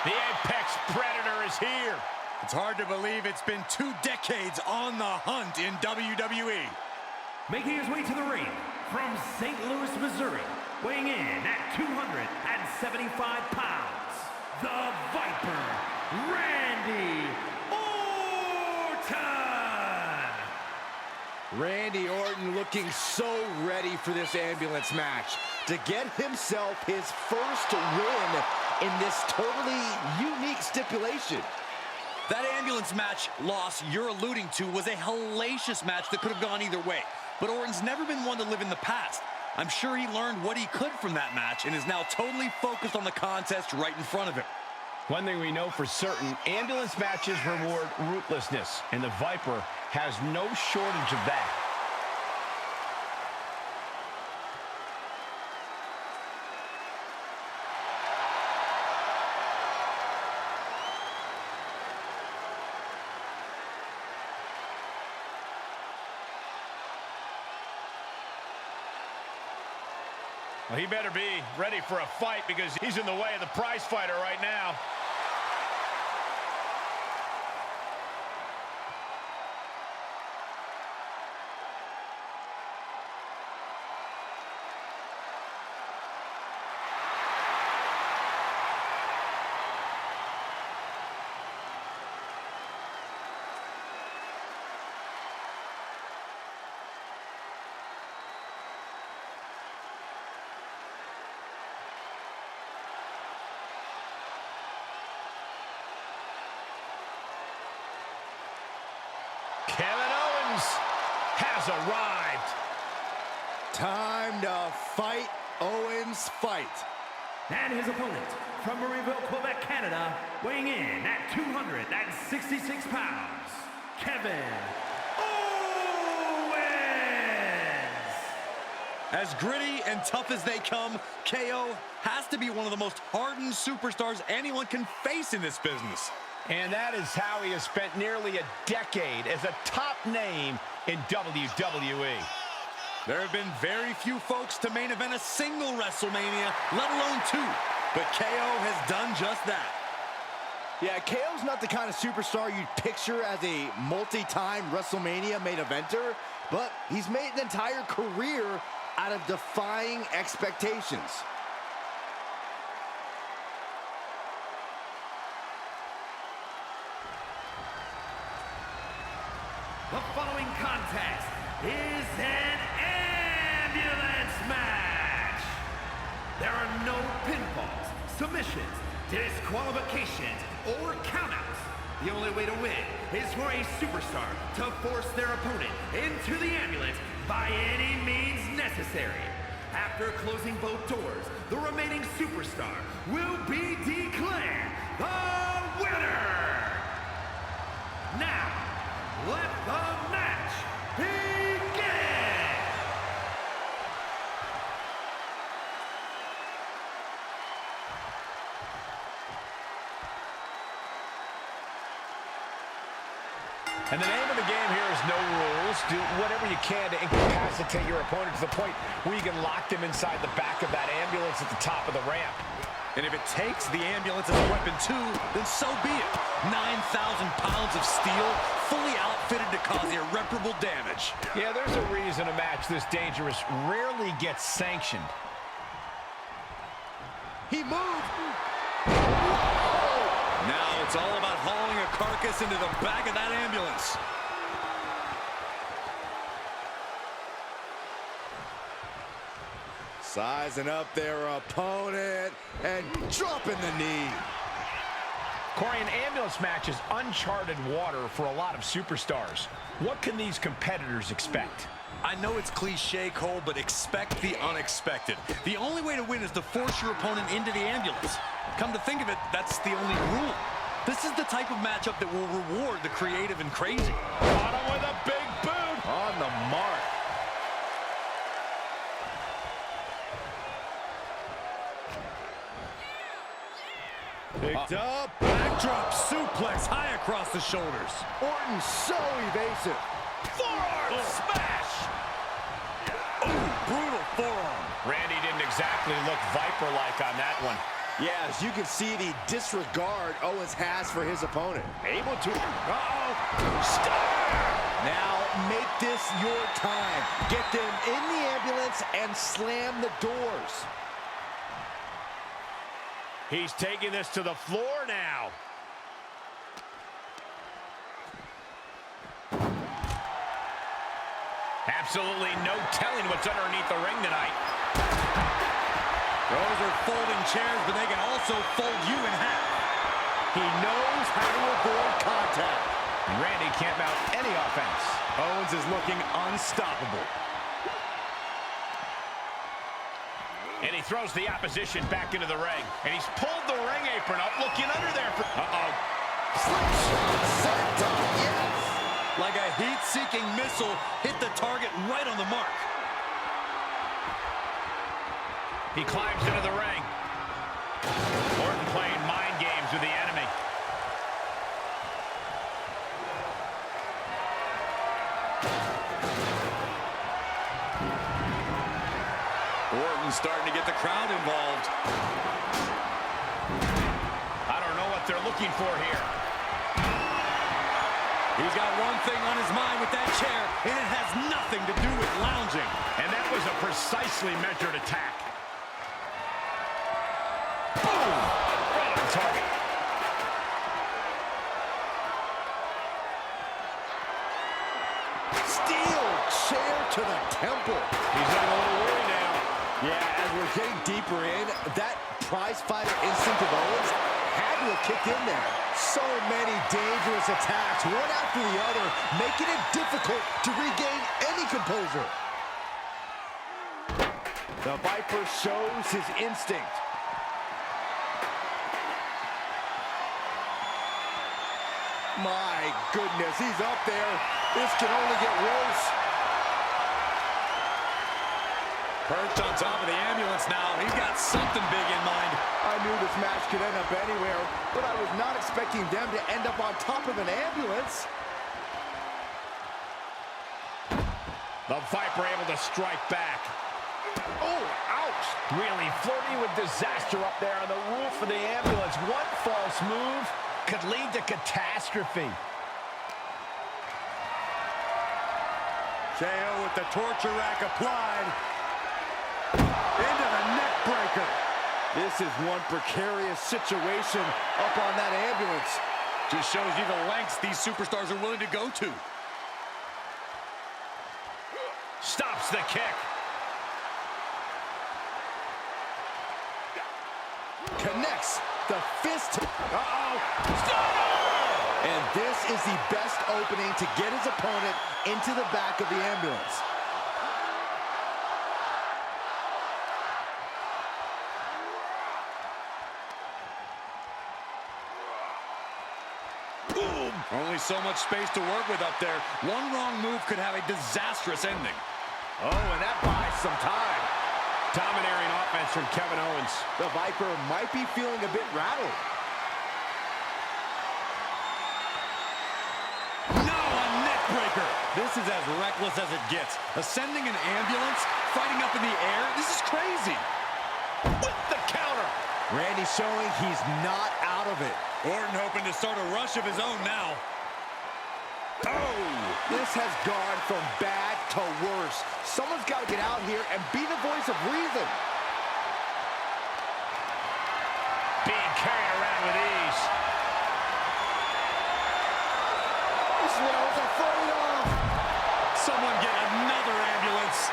The Apex Predator is here. It's hard to believe it's been 2 decades on the hunt in WWE. Making his way to the ring from St. Louis, Missouri, weighing in at 275 pounds, the Viper, Randy Orton! Randy Orton looking so ready for this ambulance match to get himself his first win in this totally unique stipulation. That ambulance match loss you're alluding to was a hellacious match that could have gone either way. But Orton's never been one to live in the past. I'm sure he learned what he could from that match and is now totally focused on the contest right in front of him. One thing we know for certain, ambulance matches reward ruthlessness, and the Viper has no shortage of that. Well, he better be ready for a fight because he's in the way of the prize fighter right now. Kevin Owens has arrived. Time to fight, Owens, fight. And his opponent from Marieville, Quebec, Canada, weighing in at 266 pounds, Kevin Owens! As gritty and tough as they come, KO has to be one of the most hardened superstars anyone can face in this business. And that is how he has spent nearly a decade as a top name in WWE. There have been very few folks to main event a single WrestleMania, let alone 2. But KO has done just that. Yeah, KO's not the kind of superstar you'd picture as a multi-time WrestleMania main eventer, but he's made an entire career out of defying expectations. The following contest is an ambulance match. There are no pinfalls, submissions, disqualifications, or countouts. The only way to win is for a superstar to force their opponent into the ambulance by any means necessary. After closing both doors, the remaining superstar will be declared the winner. Now, let the match begin! And the name of the game here is no rules. Do whatever you can to incapacitate your opponent to the point where you can lock them inside the back of that ambulance at the top of the ramp. And if it takes the ambulance as a weapon too, then so be it. 9,000 pounds of steel, fully outfitted to cause irreparable damage. Yeah, there's a reason a match this dangerous rarely gets sanctioned. He moved! Now it's all about hauling a carcass into the back of that ambulance. Sizing up their opponent and dropping the knee. Corey, an ambulance match is uncharted water for a lot of superstars. What can these competitors expect? I know it's cliche, Cole, but expect the unexpected. The only way to win is to force your opponent into the ambulance. Come to think of it, that's the only rule. This is the type of matchup that will reward the creative and crazy. Caught him with a big boot. On the mark. Picked up, backdrop suplex high across the shoulders. Orton so evasive. Forearm smash! Ooh, brutal forearm. Randy didn't exactly look Viper-like on that one. Yeah, as you can see the disregard Owens has for his opponent. Able to... Stunner! Now make this your time. Get them in the ambulance and slam the doors. He's taking this to the floor now. Absolutely no telling what's underneath the ring tonight. Those are folding chairs, but they can also fold you in half. He knows how to avoid contact. And Randy can't mount any offense. Owens is looking unstoppable. And he throws the opposition back into the ring. And he's pulled the ring apron up, looking under there for... Uh-oh. Slingshot up, yes. Like a heat-seeking missile, hit the target right on the mark. He climbs into the ring. Orton playing mind games with the enemy. Orton starting to get the crowd involved. I don't know what they're looking for here. He's got one thing on his mind with that chair, and it has nothing to do with lounging. And that was a precisely measured attack. Boom! Right on target. Steel chair to the temple. He's looking a little worried now. Yeah, as we're getting deeper in, that prize fighter instinct of Owens had to have kicked in there. So many dangerous attacks, one after the other, making it difficult to regain any composure. The Viper shows his instinct. My goodness, he's up there. This can only get worse. Perched on top of the ambulance now. He's got something big in mind. I knew this match could end up anywhere, but I was not expecting them to end up on top of an ambulance. The Viper able to strike back. Oh, ouch. Really flirting with disaster up there on the roof of the ambulance. One false move could lead to catastrophe. KO with the torture rack applied. Into the neck breaker. This is one precarious situation up on that ambulance. Just shows you the lengths these superstars are willing to go to. Stops the kick. Connects the fist. And this is the best opening to get his opponent into the back of the ambulance. Boom! Only so much space to work with up there. One wrong move could have a disastrous ending. Oh, and that buys some time. Domineering offense from Kevin Owens. The Viper might be feeling a bit rattled. No, a neck breaker. This is as reckless as it gets. Ascending an ambulance, fighting up in the air. This is crazy. With the counter. Randy showing he's not out of it. Orton hoping to start a rush of his own now. Oh, this has gone from bad to worse. Someone's got to get out here and be the voice of reason. Being carried around with ease. This is what I was afraid of. Someone get another ambulance.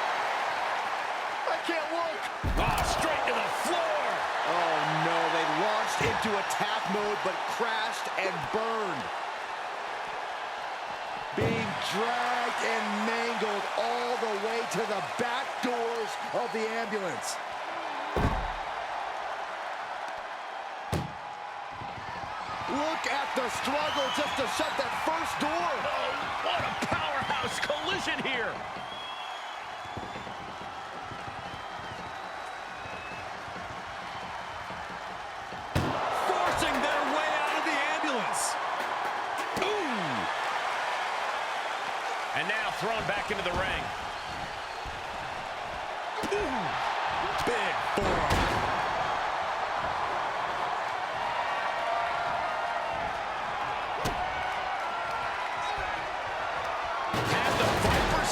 I can't look. Ah, straight to the floor. Oh, no, they launched into attack mode but crashed and burned. Being dragged and mangled all the way to the back doors of the ambulance. Look at the struggle just to shut that first door. Oh, what a powerhouse collision here. Forcing their way out of the ambulance. Ooh. And now thrown back into the ring. Ooh. Big forearm.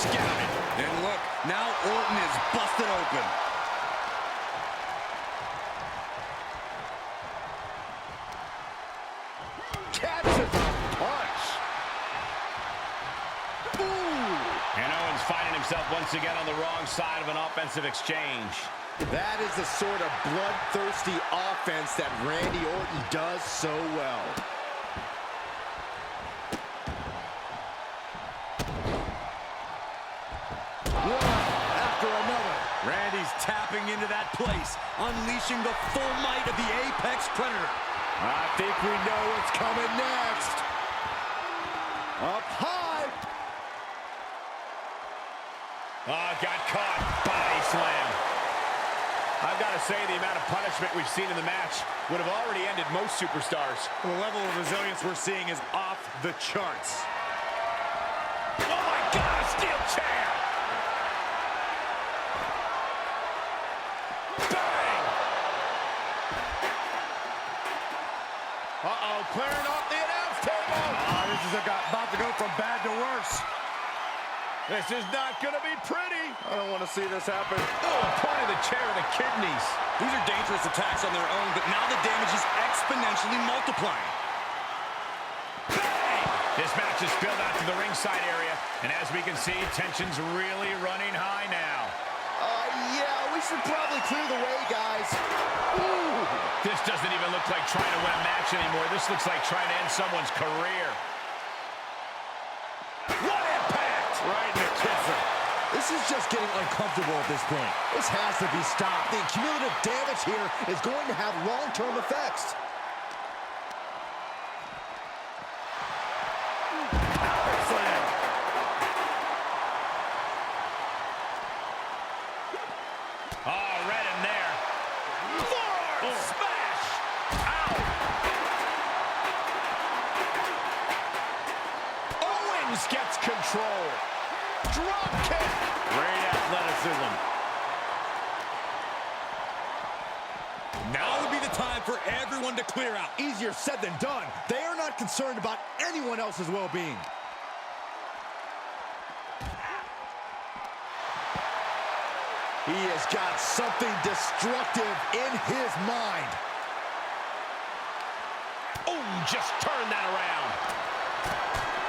scouted. And look, now Orton is busted open. Catches a punch. Ooh. And Owens finding himself once again on the wrong side of an offensive exchange. That is the sort of bloodthirsty offense that Randy Orton does so well. One after another. Randy's tapping into that place, unleashing the full might of the Apex Predator. I think we know what's coming next. Up high. Oh, got caught. Body slam. I've got to say, the amount of punishment we've seen in the match would have already ended most superstars. The level of resilience we're seeing is off the charts. Oh, my God, a steel chair. Bang! Uh-oh, clearing off the announce table. Oh, this is about to go from bad to worse. This is not going to be pretty. I don't want to see this happen. Oh, pointing the chair to the kidneys. These are dangerous attacks on their own, but now the damage is exponentially multiplying. Bang! This match is spilled out to the ringside area, and as we can see, tension's really running high now. Yeah, we should probably clear the way, guys. Ooh. This doesn't even look like trying to win a match anymore. This looks like trying to end someone's career. What impact! Right in the kisser. This is just getting uncomfortable at this point. This has to be stopped. The cumulative damage here is going to have long-term effects. Power slam. Oh, right in there. Forearm smash! Ow! Owens gets control. Drop kick. Great athleticism. Now would be the time for everyone to clear out. Easier said than done. They are not concerned about anyone else's well-being. He has got something destructive in his mind. Oh, just turn that around.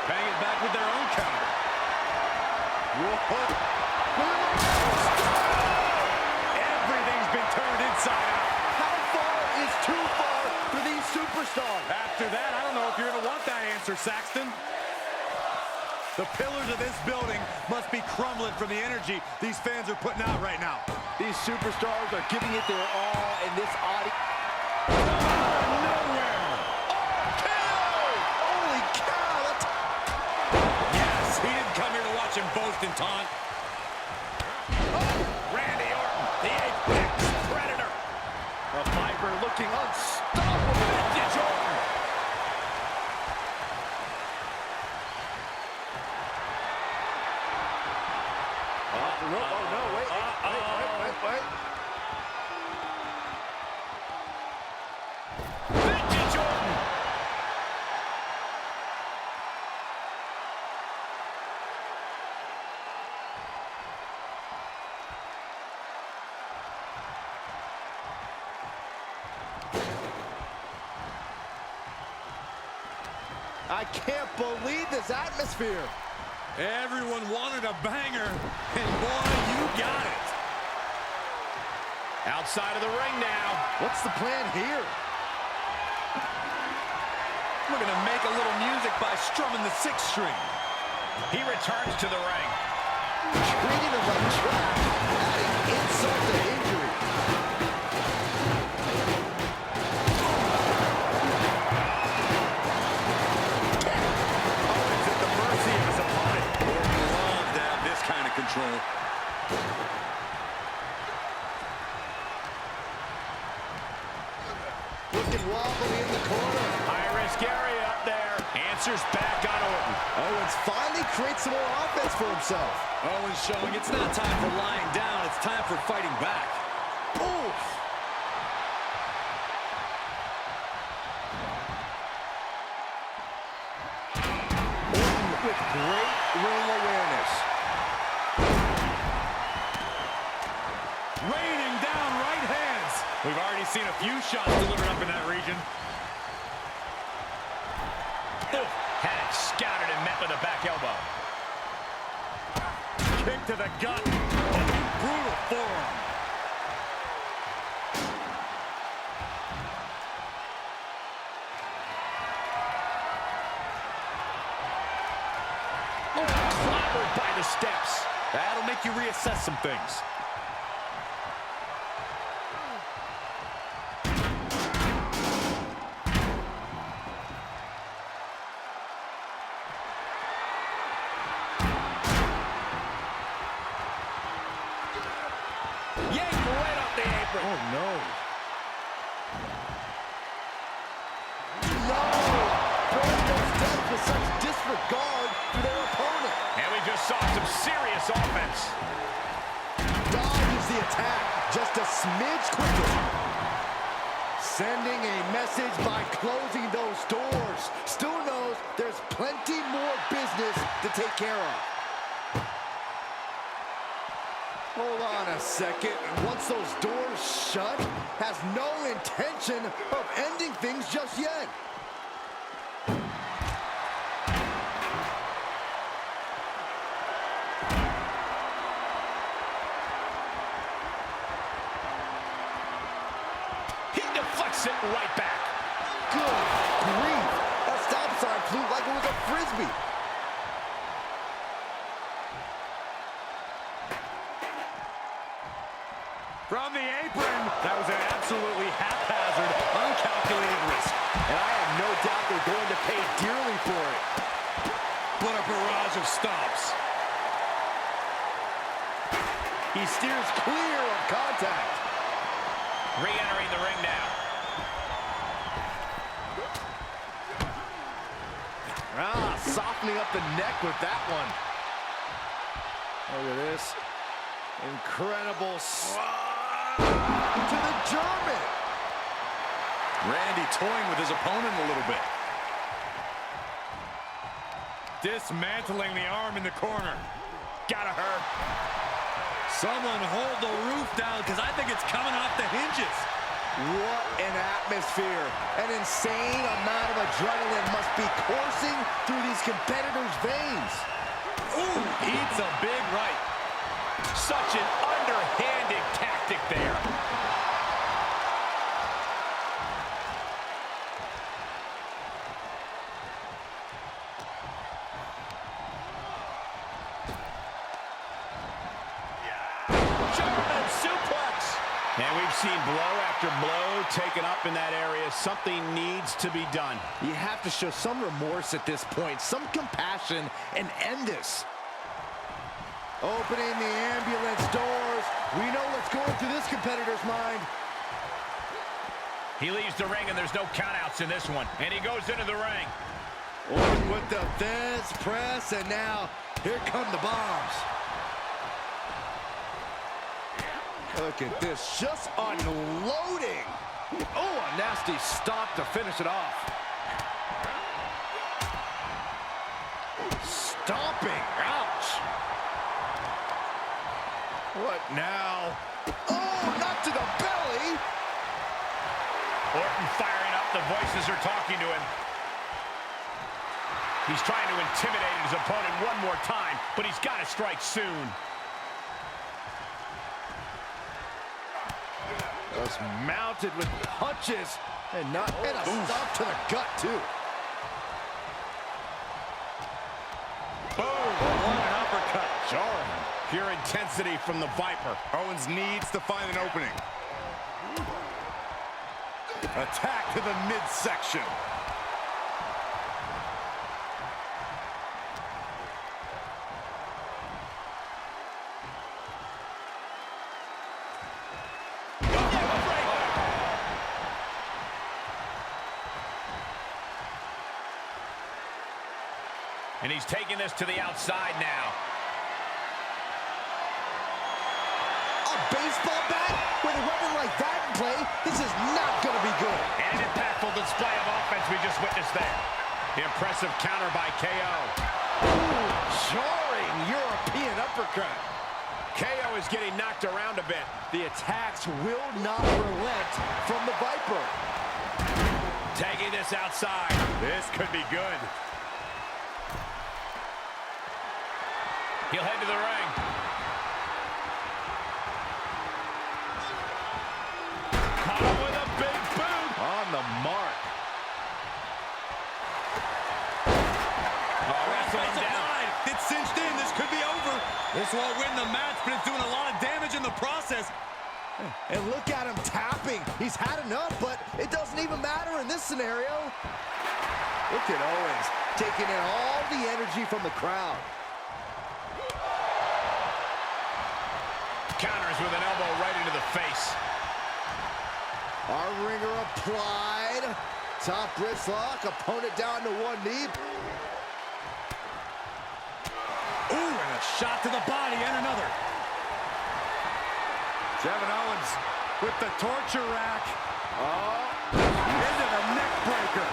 Bang it back with their own counter. Everything's been turned inside out. How far is too far for these superstars? After that, I don't know if you're going to want that answer, Saxton. The pillars of this building must be crumbling from the energy these fans are putting out right now. These superstars are giving it their all, and this audience... Holy cow! Yes, he didn't come here to watch him boast and taunt. Randy Orton, the Apex Predator. The Viper looking unstoppable. Vintage Orton. Oh, no, wait. Vintage Orton. I can't believe this atmosphere. Everyone wanted a banger, and boy, you got it. Outside of the ring now. What's the plan here? We're going to make a little music by strumming the 6th string. He returns to the ring. Treating him like trash, adding insult to injury. Owens at the mercy of his opponent. Orton loves to have this kind of control. Looking wobbly in the corner. High-risk area up there. Answers back on Orton. Owens finally creates some more offense for himself. Owens showing it's not time for lying down, it's time for fighting back. Oof. Orton with great ring awareness. Raining down right hands. We've already seen a few shots delivered up in that region. Had it scouted and met with a back elbow. Kick to the gut. Oh, brutal forearm. Clobbered by the steps. That'll make you reassess some things. Yanked right off the apron. Oh, no. With such disregard for their opponent. And we just saw some serious offense. Dodges the attack just a smidge quicker. Sending a message by closing those doors. Still knows there's plenty more business to take care of. Hold on a second. Once those doors shut, has no intention of ending things just yet. It right back. Good grief. That stop sign flew like it was a frisbee. From the apron. That was an absolutely haphazard, uncalculated risk. And I have no doubt they're going to pay dearly for it. What a barrage of stomps. He steers clear of contact. Re-entering the ring now. Softening up the neck with that one. Look at this. Incredible to the German. Randy toying with his opponent a little bit. Dismantling the arm in the corner. Gotta hurt. Someone hold the roof down because I think it's coming off the hinges. What an atmosphere. An insane amount of adrenaline must be coursing through these competitors' veins. Ooh, eats a big right. Such an underhanded tactic there. German suplex. And we've seen blow after blow taken up in that area. Something needs to be done. You have to show some remorse at this point, some compassion, and end this. Opening the ambulance doors. We know what's going through this competitor's mind. He leaves the ring, and there's no countouts in this one. And he goes into the ring. Orton with the fence press, and now here come the bombs. Look at this, just unloading. Oh, a nasty stop to finish it off. Stomping, ouch. What now? Oh, not to the belly. Orton firing up, the voices are talking to him. He's trying to intimidate his opponent one more time, but he's got to strike soon. Just mounted with punches and a stop to the gut too. Boom! What an uppercut. Jarring. Pure intensity from the Viper. Owens needs to find an opening. Attack to the midsection. And he's taking this to the outside now. A baseball bat with a weapon like that in play, this is not going to be good. And an impactful display of offense we just witnessed there. Impressive counter by KO. Ooh, jarring European uppercut. KO is getting knocked around a bit. The attacks will not relent from the Viper. Tagging this outside. This could be good. He'll head to the ring. Caught him with a big boot. On the mark. It's cinched in. This could be over. This won't win the match, but it's doing a lot of damage in the process. And look at him tapping. He's had enough, but it doesn't even matter in this scenario. Look at Owens taking in all the energy from the crowd. Counters with an elbow right into the face. Our ringer applied. Top wrist lock. Opponent down to one knee. Ooh, and a shot to the body and another. Kevin Owens with the torture rack. Oh, into the neck breaker.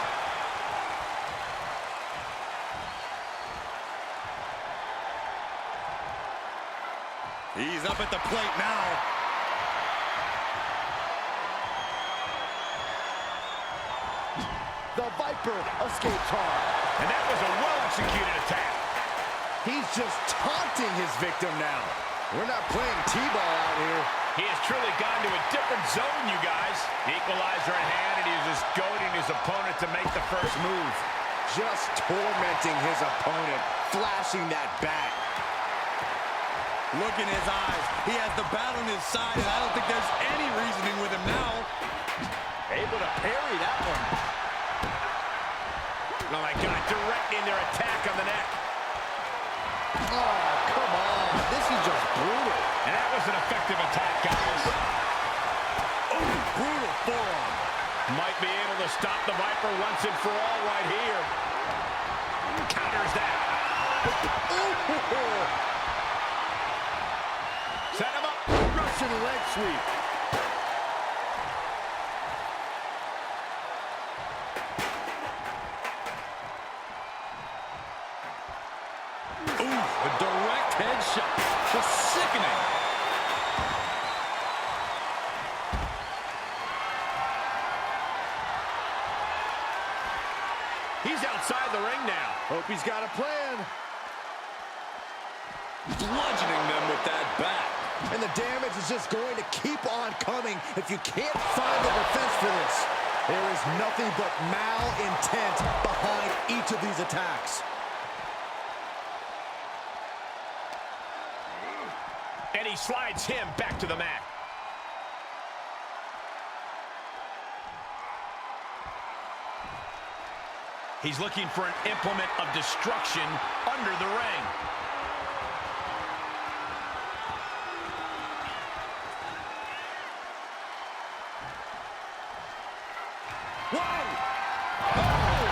He's up at the plate now. The Viper escapes hard. And that was a well-executed attack. He's just taunting his victim now. We're not playing T-ball out here. He has truly gone to a different zone, you guys. Equalizer in hand, and he's just goading his opponent to make the first move. Just tormenting his opponent, flashing that bat. Look in his eyes. He has the bat on his side, and I don't think there's any reasoning with him now. Able to parry that one. Oh, my God, directing their attack on the neck. Oh, come on. This is just brutal. And that was an effective attack, guys. Oh, brutal forearm. Might be able to stop the Viper once and for all right here. Counters that. Set him up. Russian leg sweep. A direct headshot. Just sickening. He's outside the ring now. Hope he's got a plan. Bludgeoning them with that bat. And the damage is just going to keep on coming if you can't find the defense for this. There is nothing but malintent behind each of these attacks. And he slides him back to the mat. He's looking for an implement of destruction under the ring. Whoa! Oh!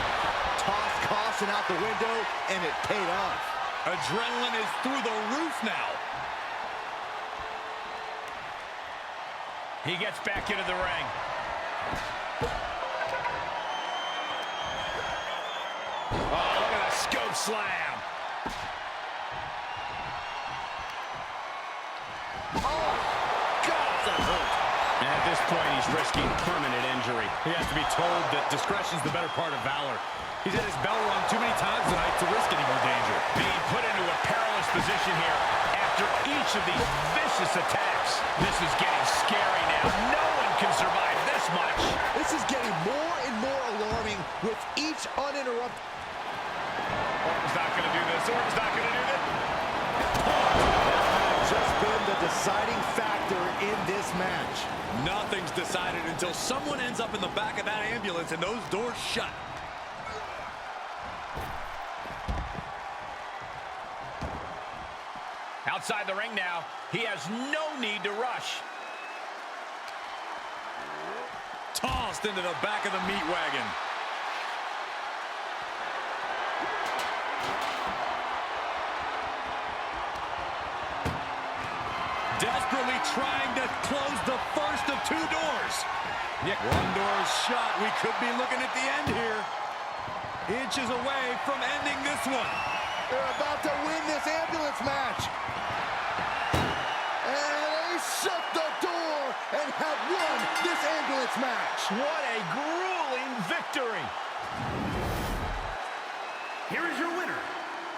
Toss caution out the window, and it paid off. Adrenaline is through the roof now. He gets back into the ring. Oh, look at the scope slam. Oh, God, that hurt. And at this point, he's risking permanent injury. He has to be told that discretion's the better part of valor. He's had his bell rung too many times tonight to risk any more danger. Being put into a perilous position here after each of these vicious attacks. This is getting scary now. No one can survive this much. This is getting more and more alarming with each uninterrupted. Orton's not going to do this. Orton's not going to do this. Just been the deciding factor in this match. Nothing's decided until someone ends up in the back of that ambulance and those doors shut. Outside the ring now, he has no need to rush. Tossed into the back of the meat wagon. Desperately trying to close the first of two doors. Yet one door is shut. We could be looking at the end here. Inches away from ending this one. They're about to win this ambulance match. ambulance match. What a grueling victory. Here is your winner,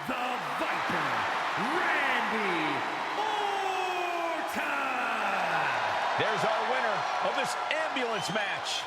the Viper, Randy Orton! There's our winner of this ambulance match.